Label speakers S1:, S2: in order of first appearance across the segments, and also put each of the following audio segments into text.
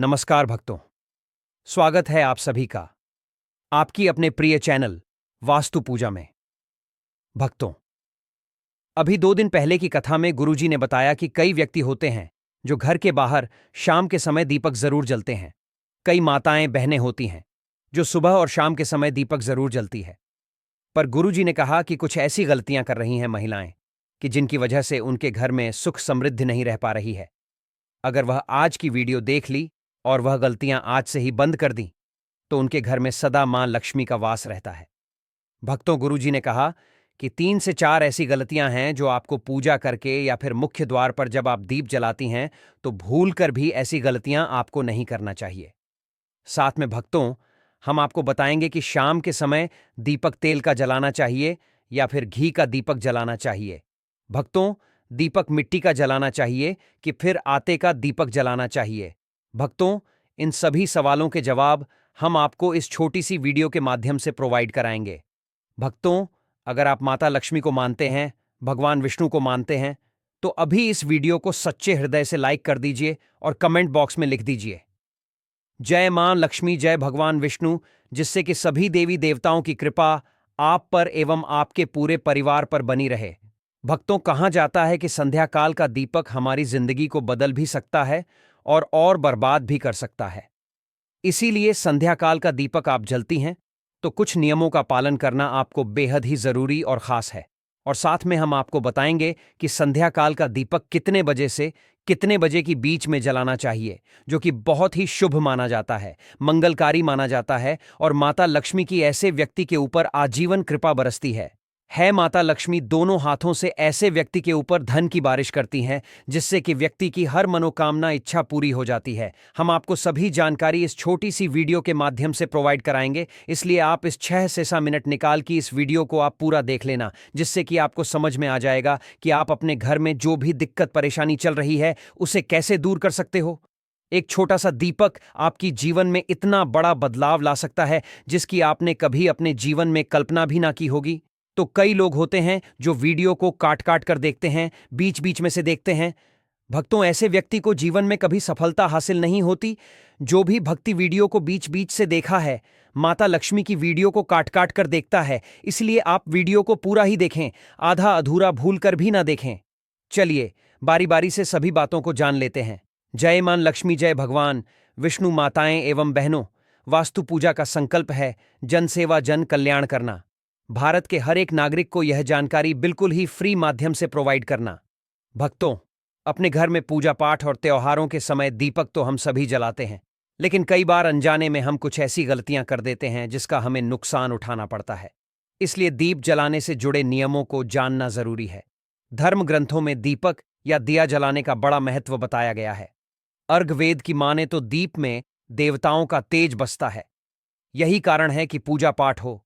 S1: नमस्कार भक्तों, स्वागत है आप सभी का आपकी अपने प्रिय चैनल वास्तु पूजा में। भक्तों, अभी 2 दिन पहले की कथा में गुरुजी ने बताया कि कई व्यक्ति होते हैं जो घर के बाहर शाम के समय दीपक जरूर जलते हैं। कई माताएं बहनें होती हैं जो सुबह और शाम के समय दीपक जरूर जलती है। पर गुरुजी ने कहा कि कुछ ऐसी गलतियां कर रही हैं महिलाएं कि जिनकी वजह से उनके घर में सुख समृद्धि नहीं रह पा रही है। अगर वह आज की वीडियो देख ली और वह गलतियां आज से ही बंद कर दी तो उनके घर में सदा मां लक्ष्मी का वास रहता है। भक्तों, गुरुजी ने कहा कि 3 से 4 ऐसी गलतियां हैं जो आपको पूजा करके या फिर मुख्य द्वार पर जब आप दीप जलाती हैं तो भूल कर भी ऐसी गलतियां आपको नहीं करना चाहिए। साथ में भक्तों, हम आपको बताएंगे कि शाम के समय दीपक तेल का जलाना चाहिए या फिर घी का दीपक जलाना चाहिए। भक्तों, दीपक मिट्टी का जलाना चाहिए कि फिर आटे का दीपक जलाना चाहिए। भक्तों, इन सभी सवालों के जवाब हम आपको इस छोटी सी वीडियो के माध्यम से प्रोवाइड कराएंगे। भक्तों, अगर आप माता लक्ष्मी को मानते हैं, भगवान विष्णु को मानते हैं, तो अभी इस वीडियो को सच्चे हृदय से लाइक कर दीजिए और कमेंट बॉक्स में लिख दीजिए, जय मां लक्ष्मी, जय भगवान विष्णु, जिससे कि सभी देवी देवताओं की कृपा आप पर एवं आपके पूरे परिवार पर बनी रहे। भक्तों, कहा जाता है कि संध्या काल का दीपक हमारी जिंदगी को बदल भी सकता है और बर्बाद भी कर सकता है। इसीलिए संध्या काल का दीपक आप जलती हैं तो कुछ नियमों का पालन करना आपको बेहद ही जरूरी और खास है। और साथ में हम आपको बताएंगे कि संध्या काल का दीपक कितने बजे से कितने बजे की बीच में जलाना चाहिए, जो कि बहुत ही शुभ माना जाता है, मंगलकारी माना जाता है और माता लक्ष्मी की ऐसे व्यक्ति के ऊपर आजीवन कृपा बरसती है। माता लक्ष्मी दोनों हाथों से ऐसे व्यक्ति के ऊपर धन की बारिश करती हैं, जिससे कि व्यक्ति की हर मनोकामना इच्छा पूरी हो जाती है। हम आपको सभी जानकारी इस छोटी सी वीडियो के माध्यम से प्रोवाइड कराएंगे, इसलिए आप इस 6 से 7 मिनट निकाल के इस वीडियो को आप पूरा देख लेना, जिससे कि आपको समझ में आ जाएगा कि आप अपने घर में जो भी दिक्कत परेशानी चल रही है उसे कैसे दूर कर सकते हो। एक छोटा सा दीपक आपकी जीवन में इतना बड़ा बदलाव ला सकता है जिसकी आपने कभी अपने जीवन में कल्पना भी ना की होगी। तो कई लोग होते हैं जो वीडियो को काट काट कर देखते हैं, बीच बीच में से देखते हैं। भक्तों, ऐसे व्यक्ति को जीवन में कभी सफलता हासिल नहीं होती। जो भी भक्ति वीडियो को बीच बीच से देखा है, माता लक्ष्मी की वीडियो को काट काट कर देखता है। इसलिए आप वीडियो को पूरा ही देखें, आधा अधूरा भूल कर भी ना देखें। चलिए बारी बारी से सभी बातों को जान लेते हैं। जय मां लक्ष्मी, जय भगवान विष्णु। माताएं एवं बहनों, वास्तु पूजा का संकल्प है जन सेवा जन कल्याण करना। भारत के हर एक नागरिक को यह जानकारी बिल्कुल ही फ्री माध्यम से प्रोवाइड करना। भक्तों, अपने घर में पूजा पाठ और त्योहारों के समय दीपक तो हम सभी जलाते हैं, लेकिन कई बार अनजाने में हम कुछ ऐसी गलतियां कर देते हैं जिसका हमें नुकसान उठाना पड़ता है। इसलिए दीप जलाने से जुड़े नियमों को जानना जरूरी है। धर्म ग्रंथों में दीपक या दिया जलाने का बड़ा महत्व बताया गया है। अर्घवेद की माने तो दीप में देवताओं का तेज बसता है। यही कारण है कि पूजा पाठ हो,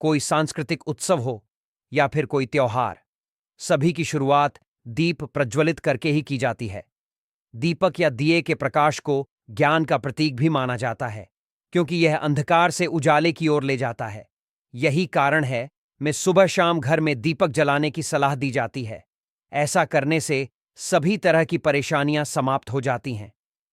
S1: कोई सांस्कृतिक उत्सव हो या फिर कोई त्योहार, सभी की शुरुआत दीप प्रज्वलित करके ही की जाती है। दीपक या दिए के प्रकाश को ज्ञान का प्रतीक भी माना जाता है, क्योंकि यह अंधकार से उजाले की ओर ले जाता है। यही कारण है मैं सुबह शाम घर में दीपक जलाने की सलाह दी जाती है। ऐसा करने से सभी तरह की परेशानियां समाप्त हो जाती हैं,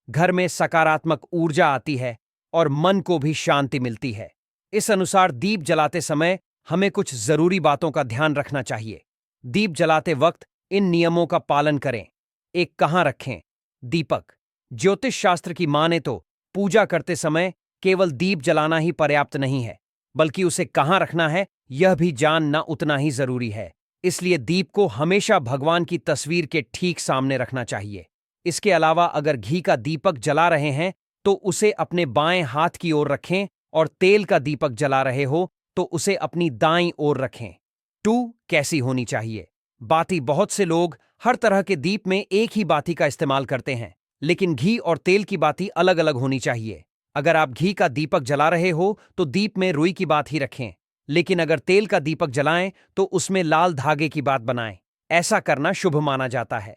S1: घर में सकारात्मक ऊर्जा आती है और मन को भी शांति मिलती है। इस अनुसार दीप जलाते समय हमें कुछ जरूरी बातों का ध्यान रखना चाहिए। दीप जलाते वक्त इन नियमों का पालन करें। एक, कहां रखें दीपक? ज्योतिष शास्त्र की माने तो पूजा करते समय केवल दीप जलाना ही पर्याप्त नहीं है, बल्कि उसे कहां रखना है यह भी जानना उतना ही जरूरी है। इसलिए दीप को हमेशा भगवान की तस्वीर के ठीक सामने रखना चाहिए। इसके अलावा अगर घी का दीपक जला रहे हैं तो उसे अपने बाएं हाथ की ओर रखें और तेल का दीपक जला रहे हो तो उसे अपनी दाईं ओर रखें। 2, कैसी होनी चाहिए बाती? बहुत से लोग हर तरह के दीप में एक ही बाती का इस्तेमाल करते हैं, लेकिन घी और तेल की बाती अलग अलग होनी चाहिए। अगर आप घी का दीपक जला रहे हो तो दीप में रुई की बात ही रखें, लेकिन अगर तेल का दीपक जलाएं तो उसमें लाल धागे की बात बनाएं। ऐसा करना शुभ माना जाता है।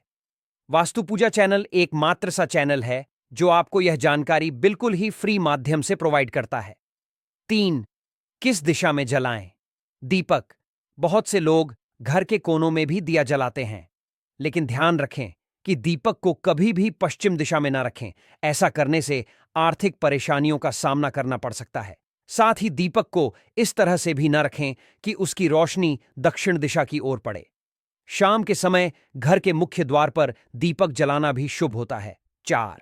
S1: वास्तु पूजा चैनल एकमात्र सा चैनल है जो आपको यह जानकारी बिल्कुल ही फ्री माध्यम से प्रोवाइड करता है। 3, किस दिशा में जलाएं दीपक? बहुत से लोग घर के कोनों में भी दिया जलाते हैं, लेकिन ध्यान रखें कि दीपक को कभी भी पश्चिम दिशा में ना रखें। ऐसा करने से आर्थिक परेशानियों का सामना करना पड़ सकता है। साथ ही दीपक को इस तरह से भी न रखें कि उसकी रोशनी दक्षिण दिशा की ओर पड़े। शाम के समय घर के मुख्य द्वार पर दीपक जलाना भी शुभ होता है। 4.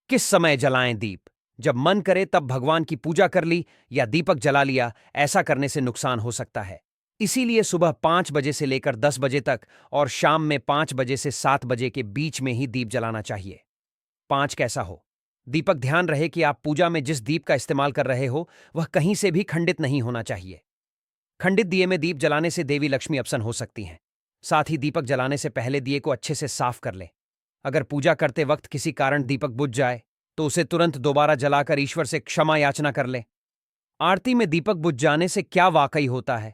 S1: किस समय जलाएं दीप? जब मन करे तब भगवान की पूजा कर ली या दीपक जला लिया, ऐसा करने से नुकसान हो सकता है। इसीलिए सुबह 5 बजे से लेकर 10 बजे तक और शाम में 5 बजे से 7 बजे के बीच में ही दीप जलाना चाहिए। 5. कैसा हो? दीपक ध्यान रहे कि आप पूजा में जिस दीप का इस्तेमाल कर रहे हो वह कहीं से भी खंडित नहीं होना चाहिए। खंडित दिए में दीप जलाने से देवी लक्ष्मी अपसन हो सकती हैं। साथ ही दीपक जलाने से पहले दिए को अच्छे से साफ कर लें। अगर पूजा करते वक्त किसी कारण दीपक बुझ जाए तो उसे तुरंत दोबारा जलाकर ईश्वर से क्षमा याचना कर लें। आरती में दीपक बुझ जाने से क्या वाकई होता है?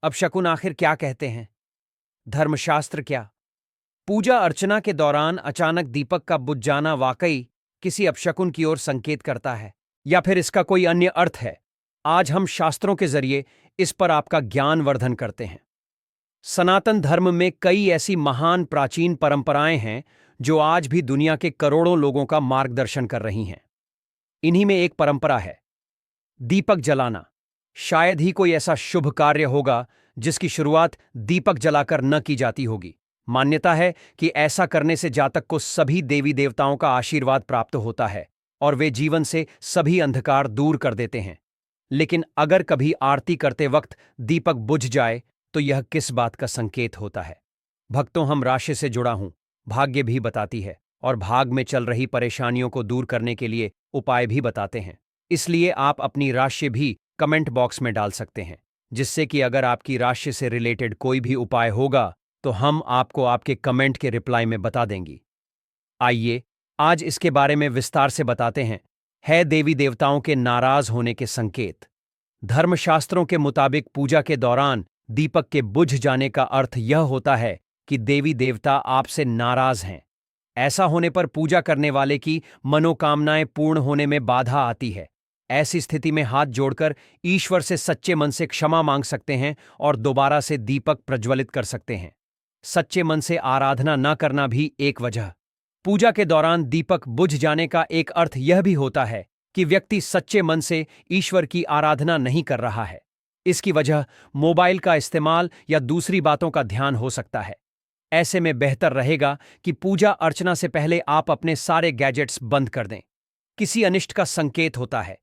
S1: अपशकुन आखिर क्या कहते हैं? धर्मशास्त्र क्या? पूजा अर्चना के दौरान अचानक दीपक का बुझ जाना वाकई किसी अपशकुन की ओर संकेत करता है या फिर इसका कोई अन्य अर्थ है? आज हम शास्त्रों के जरिए इस पर आपका ज्ञान वर्धन करते हैं। सनातन धर्म में कई ऐसी महान प्राचीन परंपराएं हैं जो आज भी दुनिया के करोड़ों लोगों का मार्गदर्शन कर रही हैं। इन्हीं में एक परंपरा है दीपक जलाना। शायद ही कोई ऐसा शुभ कार्य होगा जिसकी शुरुआत दीपक जलाकर न की जाती होगी। मान्यता है कि ऐसा करने से जातक को सभी देवी देवताओं का आशीर्वाद प्राप्त होता है और वे जीवन से सभी अंधकार दूर कर देते हैं। लेकिन अगर कभी आरती करते वक्त दीपक बुझ जाए तो यह किस बात का संकेत होता है? भक्तों, हम राशि से जुड़ा हूं, भाग्य भी बताती है और भाग में चल रही परेशानियों को दूर करने के लिए उपाय भी बताते हैं। इसलिए आप अपनी राशि भी कमेंट बॉक्स में डाल सकते हैं, जिससे कि अगर आपकी राशि से रिलेटेड कोई भी उपाय होगा तो हम आपको आपके कमेंट के रिप्लाई में बता देंगी। आइए आज इसके बारे में विस्तार से बताते हैं। है देवी देवताओं के नाराज होने के संकेत। धर्मशास्त्रों के मुताबिक पूजा के दौरान दीपक के बुझ जाने का अर्थ यह होता है कि देवी देवता आपसे नाराज हैं। ऐसा होने पर पूजा करने वाले की मनोकामनाएं पूर्ण होने में बाधा आती है। ऐसी स्थिति में हाथ जोड़कर ईश्वर से सच्चे मन से क्षमा मांग सकते हैं और दोबारा से दीपक प्रज्वलित कर सकते हैं। सच्चे मन से आराधना न करना भी एक वजह। पूजा के दौरान दीपक बुझ जाने का एक अर्थ यह भी होता है कि व्यक्ति सच्चे मन से ईश्वर की आराधना नहीं कर रहा है। इसकी वजह मोबाइल का इस्तेमाल या दूसरी बातों का ध्यान हो सकता है। ऐसे में बेहतर रहेगा कि पूजा अर्चना से पहले आप अपने सारे गैजेट्स बंद कर दें। किसी अनिष्ट का संकेत होता है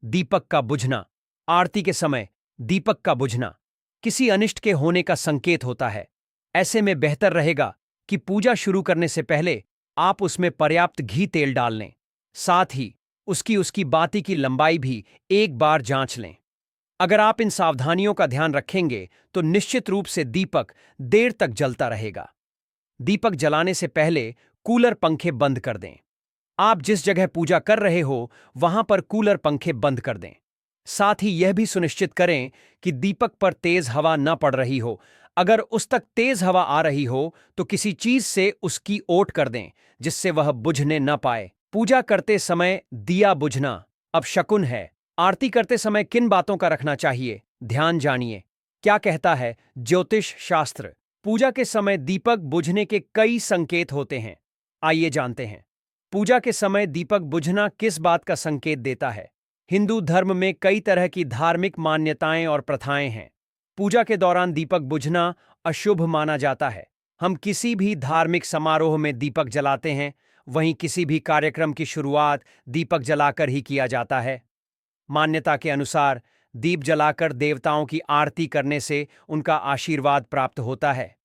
S1: दीपक का बुझना। आरती के समय दीपक का बुझना किसी अनिष्ट के होने का संकेत होता है। ऐसे में बेहतर रहेगा कि पूजा शुरू करने से पहले आप उसमें पर्याप्त घी तेल डाल लें। साथ ही उसकी बाती की लंबाई भी एक बार जांच लें। अगर आप इन सावधानियों का ध्यान रखेंगे तो निश्चित रूप से दीपक देर तक जलता रहेगा। दीपक जलाने से पहले कूलर पंखे बंद कर दें। आप जिस जगह पूजा कर रहे हो वहां पर कूलर पंखे बंद कर दें। साथ ही यह भी सुनिश्चित करें कि दीपक पर तेज हवा न पड़ रही हो। अगर उस तक तेज हवा आ रही हो तो किसी चीज से उसकी ओट कर दें जिससे वह बुझने न पाए। पूजा करते समय दिया बुझना अपशकुन है। आरती करते समय किन बातों का रखना चाहिए, ध्यान जानिए। क्या कहता है ज्योतिष शास्त्र? पूजा के समय दीपक बुझने के कई संकेत होते हैं। आइए जानते हैं। पूजा के समय दीपक बुझना किस बात का संकेत देता है? हिंदू धर्म में कई तरह की धार्मिक मान्यताएं और प्रथाएं हैं। पूजा के दौरान दीपक बुझना अशुभ माना जाता है। हम किसी भी धार्मिक समारोह में दीपक जलाते हैं, वहीं किसी भी कार्यक्रम की शुरुआत दीपक जलाकर ही किया जाता है। मान्यता के अनुसार दीप जलाकर देवताओं की आरती करने से उनका आशीर्वाद प्राप्त होता है।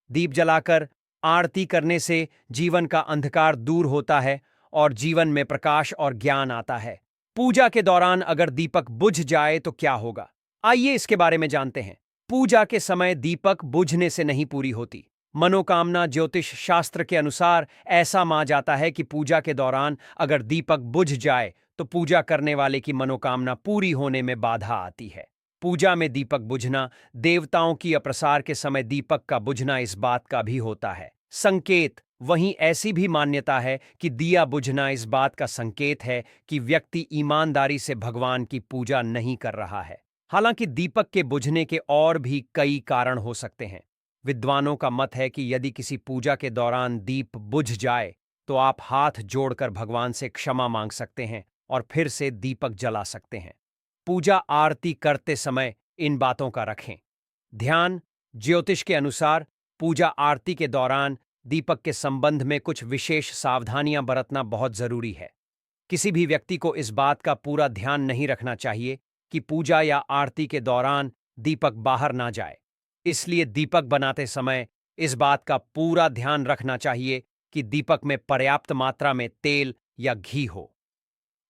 S1: दीप जलाकर आरती करने से जीवन का अंधकार दूर होता है और जीवन में प्रकाश और ज्ञान आता है। पूजा के दौरान अगर दीपक बुझ जाए तो क्या होगा? आइए इसके बारे में जानते हैं। पूजा के समय दीपक बुझने से नहीं पूरी होती। मनोकामना ज्योतिष शास्त्र के अनुसार ऐसा माना जाता है कि पूजा के दौरान अगर दीपक बुझ जाए तो पूजा करने वाले की मनोकामना पूरी होने में बाधा आती है। पूजा में दीपक बुझना देवताओं की अप्रसार के समय दीपक का बुझना इस बात का भी होता है संकेत। वहीं ऐसी भी मान्यता है कि दिया बुझना इस बात का संकेत है कि व्यक्ति ईमानदारी से भगवान की पूजा नहीं कर रहा है। हालांकि दीपक के बुझने के और भी कई कारण हो सकते हैं। विद्वानों का मत है कि यदि किसी पूजा के दौरान दीप बुझ जाए तो आप हाथ जोड़कर भगवान से क्षमा मांग सकते हैं और फिर से दीपक जला सकते हैं। पूजा आरती करते समय इन बातों का रखें ध्यान। ज्योतिष के अनुसार पूजा आरती के दौरान दीपक के संबंध में कुछ विशेष सावधानियां बरतना बहुत जरूरी है। किसी भी व्यक्ति को इस बात का पूरा ध्यान नहीं रखना चाहिए कि पूजा या आरती के दौरान दीपक बाहर ना जाए। इसलिए दीपक बनाते समय इस बात का पूरा ध्यान रखना चाहिए कि दीपक में पर्याप्त मात्रा में तेल या घी हो।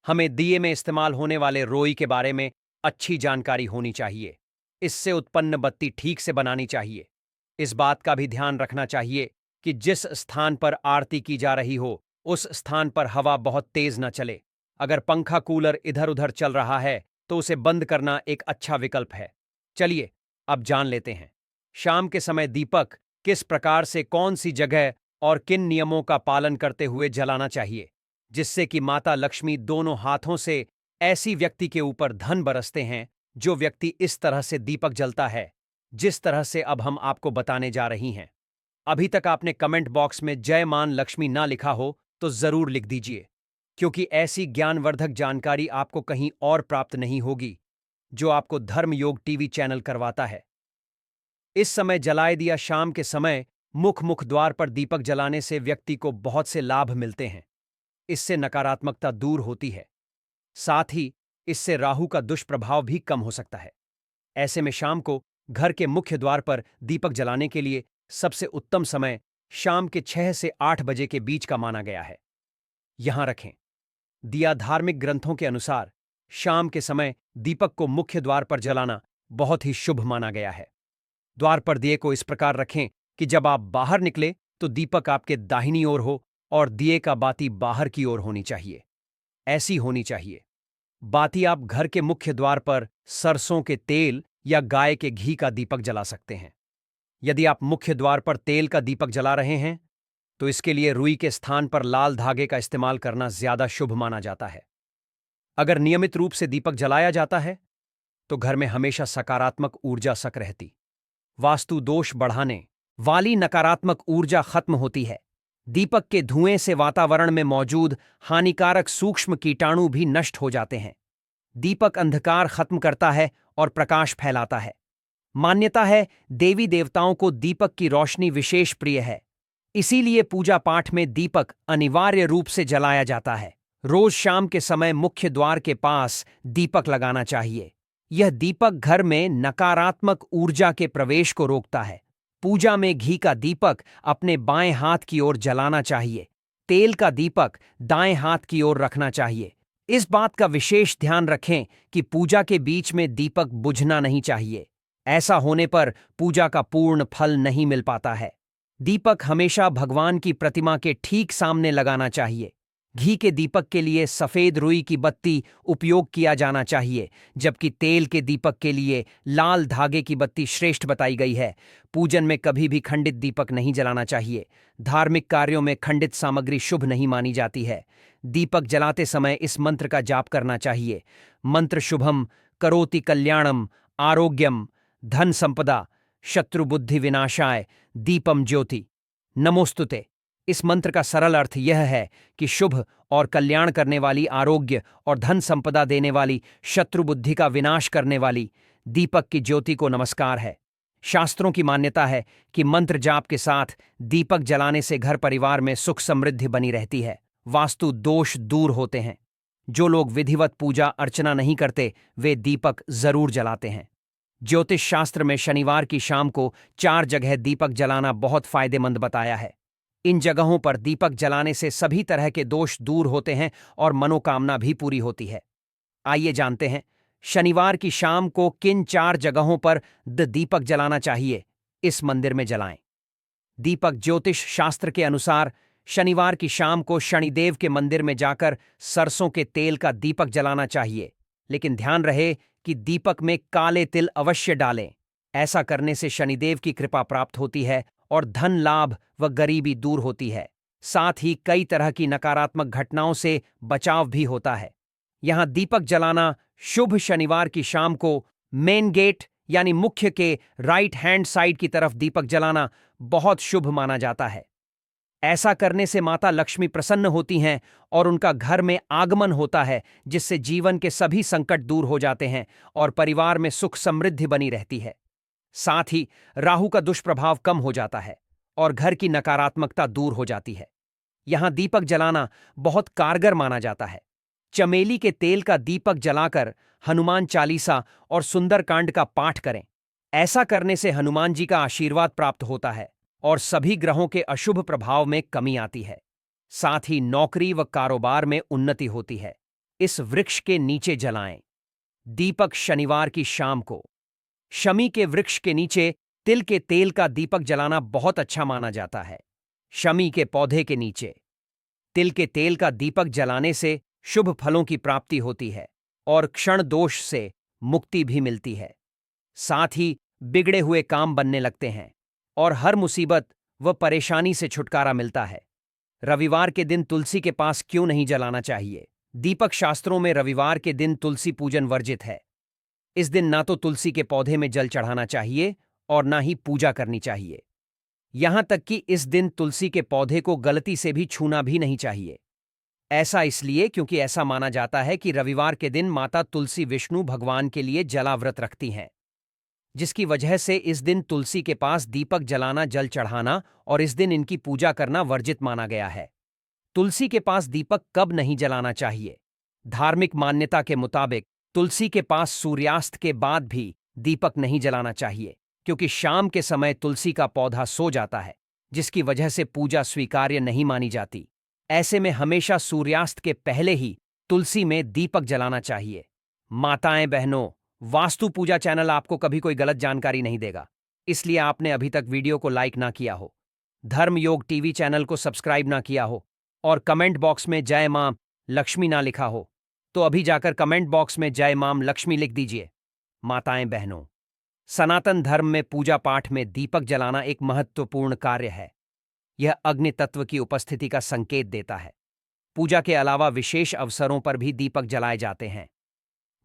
S1: हमें दिए में इस्तेमाल होने वाले रोई के बारे में अच्छी जानकारी होनी चाहिए। इससे उत्पन्न बत्ती ठीक से बनानी चाहिए। इस बात का भी ध्यान रखना चाहिए कि जिस स्थान पर आरती की जा रही हो उस स्थान पर हवा बहुत तेज न चले। अगर पंखा कूलर इधर उधर चल रहा है तो उसे बंद करना एक अच्छा विकल्प है। चलिए अब जान लेते हैं शाम के समय दीपक किस प्रकार से कौन सी जगह और किन नियमों का पालन करते हुए जलाना चाहिए जिससे कि माता लक्ष्मी दोनों हाथों से ऐसी व्यक्ति के ऊपर धन बरसते हैं। जो व्यक्ति इस तरह से दीपक जलता है जिस तरह से अब हम आपको बताने जा रही हैं। अभी तक आपने कमेंट बॉक्स में जय मान लक्ष्मी ना लिखा हो तो जरूर लिख दीजिए, क्योंकि ऐसी ज्ञानवर्धक जानकारी आपको कहीं और प्राप्त नहीं होगी जो आपको धर्म योग टीवी चैनल करवाता है। इस समय जलाए दिया शाम के समय मुख द्वार पर दीपक जलाने से व्यक्ति को बहुत से लाभ मिलते हैं। इससे नकारात्मकता दूर होती है, साथ ही इससे राहु का दुष्प्रभाव भी कम हो सकता है। ऐसे में शाम को घर के मुख्य द्वार पर दीपक जलाने के लिए सबसे उत्तम समय शाम के 6 से 8 बजे के बीच का माना गया है। यहां रखें दिया। धार्मिक ग्रंथों के अनुसार शाम के समय दीपक को मुख्य द्वार पर जलाना बहुत ही शुभ माना गया है। द्वार पर दिए को इस प्रकार रखें कि जब आप बाहर निकले तो दीपक आपके दाहिनी ओर हो और दिए का बाती बाहर की ओर होनी चाहिए। ऐसी होनी चाहिए बाती आप घर के मुख्य द्वार पर सरसों के तेल या गाय के घी का दीपक जला सकते हैं। यदि आप मुख्य द्वार पर तेल का दीपक जला रहे हैं तो इसके लिए रुई के स्थान पर लाल धागे का इस्तेमाल करना ज्यादा शुभ माना जाता है। अगर नियमित रूप से दीपक जलाया जाता है तो घर में हमेशा सकारात्मक ऊर्जा सक रहती, वास्तु दोष बढ़ाने वाली नकारात्मक ऊर्जा खत्म होती है। दीपक के धुएं से वातावरण में मौजूद हानिकारक सूक्ष्म कीटाणु भी नष्ट हो जाते हैं। दीपक अंधकार खत्म करता है और प्रकाश फैलाता है। मान्यता है देवी देवताओं को दीपक की रोशनी विशेष प्रिय है, इसीलिए पूजा पाठ में दीपक अनिवार्य रूप से जलाया जाता है। रोज शाम के समय मुख्य द्वार के पास दीपक लगाना चाहिए। यह दीपक घर में नकारात्मक ऊर्जा के प्रवेश को रोकता है। पूजा में घी का दीपक अपने बाएं हाथ की ओर जलाना चाहिए। तेल का दीपक दाएं हाथ की ओर रखना चाहिए। इस बात का विशेष ध्यान रखें कि पूजा के बीच में दीपक बुझना नहीं चाहिए। ऐसा होने पर पूजा का पूर्ण फल नहीं मिल पाता है। दीपक हमेशा भगवान की प्रतिमा के ठीक सामने लगाना चाहिए। घी के दीपक के लिए सफेद रुई की बत्ती उपयोग किया जाना चाहिए, जबकि तेल के दीपक के लिए लाल धागे की बत्ती श्रेष्ठ बताई गई है। पूजन में कभी भी खंडित दीपक नहीं जलाना चाहिए। धार्मिक कार्यों में खंडित सामग्री शुभ नहीं मानी जाती है। दीपक जलाते समय इस मंत्र का जाप करना चाहिए। मंत्र शुभम करोति कल्याणम आरोग्यम धन संपदा शत्रुबुद्धि विनाशाय दीपम ज्योति नमोस्तुते। इस मंत्र का सरल अर्थ यह है कि शुभ और कल्याण करने वाली, आरोग्य और धन संपदा देने वाली, शत्रु बुद्धि का विनाश करने वाली दीपक की ज्योति को नमस्कार है। शास्त्रों की मान्यता है कि मंत्र जाप के साथ दीपक जलाने से घर परिवार में सुख समृद्धि बनी रहती है, वास्तु दोष दूर होते हैं। जो लोग विधिवत पूजा अर्चना नहीं करते वे दीपक जरूर जलाते हैं। ज्योतिष शास्त्र में शनिवार की शाम को 4 जगह दीपक जलाना बहुत फायदेमंद बताया है। इन जगहों पर दीपक जलाने से सभी तरह के दोष दूर होते हैं और मनोकामना भी पूरी होती है। आइए जानते हैं शनिवार की शाम को किन 4 जगहों पर दीपक जलाना चाहिए। इस मंदिर में जलाएं। दीपक ज्योतिष शास्त्र के अनुसार शनिवार की शाम को शनिदेव के मंदिर में जाकर सरसों के तेल का दीपक जलाना चाहिए, लेकिन ध्यान रहे कि दीपक में काले तिल अवश्य डालें। ऐसा करने से शनिदेव की कृपा प्राप्त होती है और धन लाभ व गरीबी दूर होती है। साथ ही कई तरह की नकारात्मक घटनाओं से बचाव भी होता है। यहां दीपक जलाना शुभ शनिवार की शाम को मेन गेट यानी मुख्य के राइट हैंड साइड की तरफ दीपक जलाना बहुत शुभ माना जाता है। ऐसा करने से माता लक्ष्मी प्रसन्न होती हैं और उनका घर में आगमन होता है, जिससे जीवन के सभी संकट दूर हो जाते हैं और परिवार में सुख समृद्धि बनी रहती है। साथ ही राहु का दुष्प्रभाव कम हो जाता है और घर की नकारात्मकता दूर हो जाती है। यहां दीपक जलाना बहुत कारगर माना जाता है। चमेली के तेल का दीपक जलाकर हनुमान चालीसा और सुंदरकांड का पाठ करें। ऐसा करने से हनुमान जी का आशीर्वाद प्राप्त होता है और सभी ग्रहों के अशुभ प्रभाव में कमी आती है। साथ ही नौकरी व कारोबार में उन्नति होती है। इस वृक्ष के नीचे जलाएं। दीपक शनिवार की शाम को। शमी के वृक्ष के नीचे तिल के तेल का दीपक जलाना बहुत अच्छा माना जाता है। शमी के पौधे के नीचे तिल के तेल का दीपक जलाने से शुभ फलों की प्राप्ति होती है और क्षण दोष से मुक्ति भी मिलती है। साथ ही बिगड़े हुए काम बनने लगते हैं और हर मुसीबत व परेशानी से छुटकारा मिलता है। रविवार के दिन तुलसी के पास क्यों नहीं जलाना चाहिए? दीपक शास्त्रों में रविवार के दिन तुलसी पूजन वर्जित है। इस दिन ना तो तुलसी के पौधे में जल चढ़ाना चाहिए और ना ही पूजा करनी चाहिए। यहां तक कि इस दिन तुलसी के पौधे को गलती से भी छूना भी नहीं चाहिए। ऐसा इसलिए क्योंकि ऐसा माना जाता है कि रविवार के दिन माता तुलसी विष्णु भगवान के लिए जलाव्रत रखती हैं, जिसकी वजह से इस दिन तुलसी के पास दीपक जलाना, जल चढ़ाना और इस दिन इनकी पूजा करना वर्जित माना गया है। तुलसी के पास दीपक कब नहीं जलाना चाहिए? धार्मिक मान्यता के मुताबिक तुलसी के पास सूर्यास्त के बाद भी दीपक नहीं जलाना चाहिए, क्योंकि शाम के समय तुलसी का पौधा सो जाता है, जिसकी वजह से पूजा स्वीकार्य नहीं मानी जाती। ऐसे में हमेशा सूर्यास्त के पहले ही तुलसी में दीपक जलाना चाहिए। माताएं बहनों, वास्तु पूजा चैनल आपको कभी कोई गलत जानकारी नहीं देगा, इसलिए आपने अभी तक वीडियो को लाइक ना किया हो, धर्म योग टीवी चैनल को सब्सक्राइब ना किया हो और कमेंट बॉक्स में जय मां लक्ष्मी ना लिखा हो, तो अभी जाकर कमेंट बॉक्स में जय मां लक्ष्मी लिख दीजिए। माताएं बहनों, सनातन धर्म में पूजा पाठ में दीपक जलाना एक महत्वपूर्ण कार्य है। यह अग्नि तत्व की उपस्थिति का संकेत देता है। पूजा के अलावा विशेष अवसरों पर भी दीपक जलाए जाते हैं।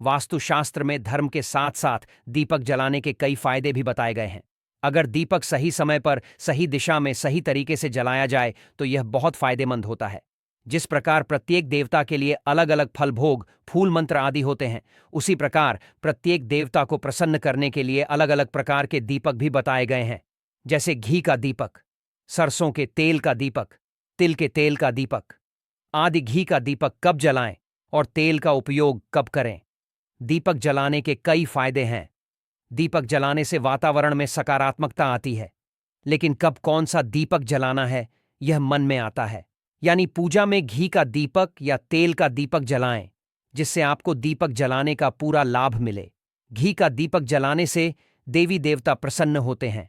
S1: वास्तुशास्त्र में धर्म के साथ साथ दीपक जलाने के कई फायदे भी बताए गए हैं। अगर दीपक सही समय पर, सही दिशा में, सही तरीके से जलाया जाए तो यह बहुत फायदेमंद होता है। जिस प्रकार प्रत्येक देवता के लिए अलग अलग फल भोग, फूल मंत्र आदि होते हैं, उसी प्रकार प्रत्येक देवता को प्रसन्न करने के लिए अलग अलग प्रकार के दीपक भी बताए गए हैं। जैसे घी का दीपक, सरसों के तेल का दीपक, तिल के तेल का दीपक आदि। घी का दीपक कब जलाएं और तेल का उपयोग कब करें? दीपक जलाने के कई फायदे हैं। दीपक जलाने से वातावरण में सकारात्मकता आती है, लेकिन कब कौन सा दीपक जलाना है यह मन में आता है। यानी पूजा में घी का दीपक या तेल का दीपक जलाएं, जिससे आपको दीपक जलाने का पूरा लाभ मिले। घी का दीपक जलाने से देवी देवता प्रसन्न होते हैं।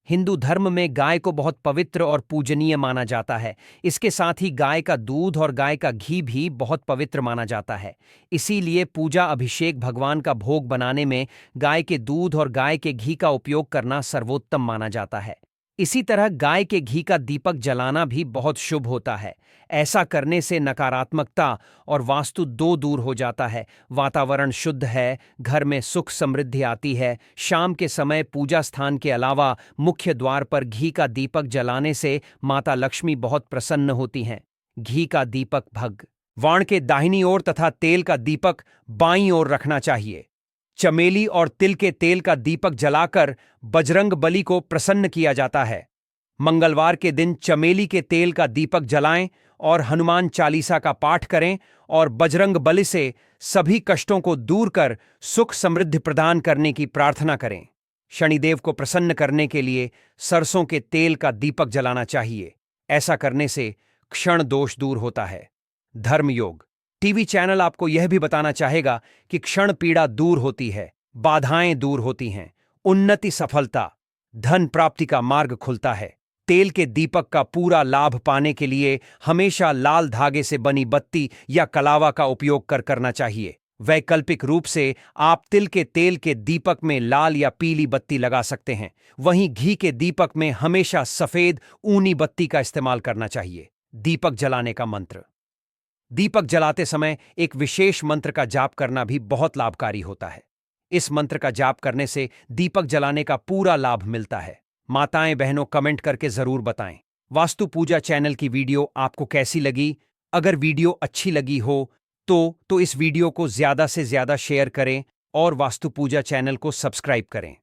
S1: हिंदू धर्म में गाय को बहुत पवित्र और पूजनीय माना जाता है। इसके साथ ही गाय का दूध और गाय का घी भी बहुत पवित्र माना जाता है। इसीलिए पूजा अभिषेक भगवान का भोग बनाने में गाय के दूध और गाय के घी का उपयोग करना सर्वोत्तम माना जाता है। इसी तरह गाय के घी का दीपक जलाना भी बहुत शुभ होता है। ऐसा करने से नकारात्मकता और वास्तु दो दूर हो जाता है, वातावरण शुद्ध है, घर में सुख समृद्धि आती है। शाम के समय पूजा स्थान के अलावा मुख्य द्वार पर घी का दीपक जलाने से माता लक्ष्मी बहुत प्रसन्न होती हैं। घी का दीपक भगवान के दाहिनी ओर तथा तेल का दीपक बाईं ओर रखना चाहिए। चमेली और तिल के तेल का दीपक जलाकर बजरंग बली को प्रसन्न किया जाता है। मंगलवार के दिन चमेली के तेल का दीपक जलाएं और हनुमान चालीसा का पाठ करें और बजरंग बली से सभी कष्टों को दूर कर सुख समृद्धि प्रदान करने की प्रार्थना करें। शनिदेव को प्रसन्न करने के लिए सरसों के तेल का दीपक जलाना चाहिए। ऐसा करने से क्षण दोष दूर होता है। धर्मयोग टीवी चैनल आपको यह भी बताना चाहेगा कि क्षण पीड़ा दूर होती है, बाधाएं दूर होती हैं, उन्नति, सफलता, धन प्राप्ति का मार्ग खुलता है। तेल के दीपक का पूरा लाभ पाने के लिए हमेशा लाल धागे से बनी बत्ती या कलावा का उपयोग करना चाहिए। वैकल्पिक रूप से आप तिल के तेल के दीपक में लाल या पीली बत्ती लगा सकते हैं। वहीं घी के दीपक में हमेशा सफेद ऊनी बत्ती का इस्तेमाल करना चाहिए। दीपक जलाने का मंत्र। दीपक जलाते समय एक विशेष मंत्र का जाप करना भी बहुत लाभकारी होता है। इस मंत्र का जाप करने से दीपक जलाने का पूरा लाभ मिलता है। माताएं बहनों, कमेंट करके जरूर बताएं। वास्तु पूजा चैनल की वीडियो आपको कैसी लगी? अगर वीडियो अच्छी लगी हो तो इस वीडियो को ज्यादा से ज्यादा शेयर करें और वास्तु पूजा चैनल को सब्सक्राइब करें।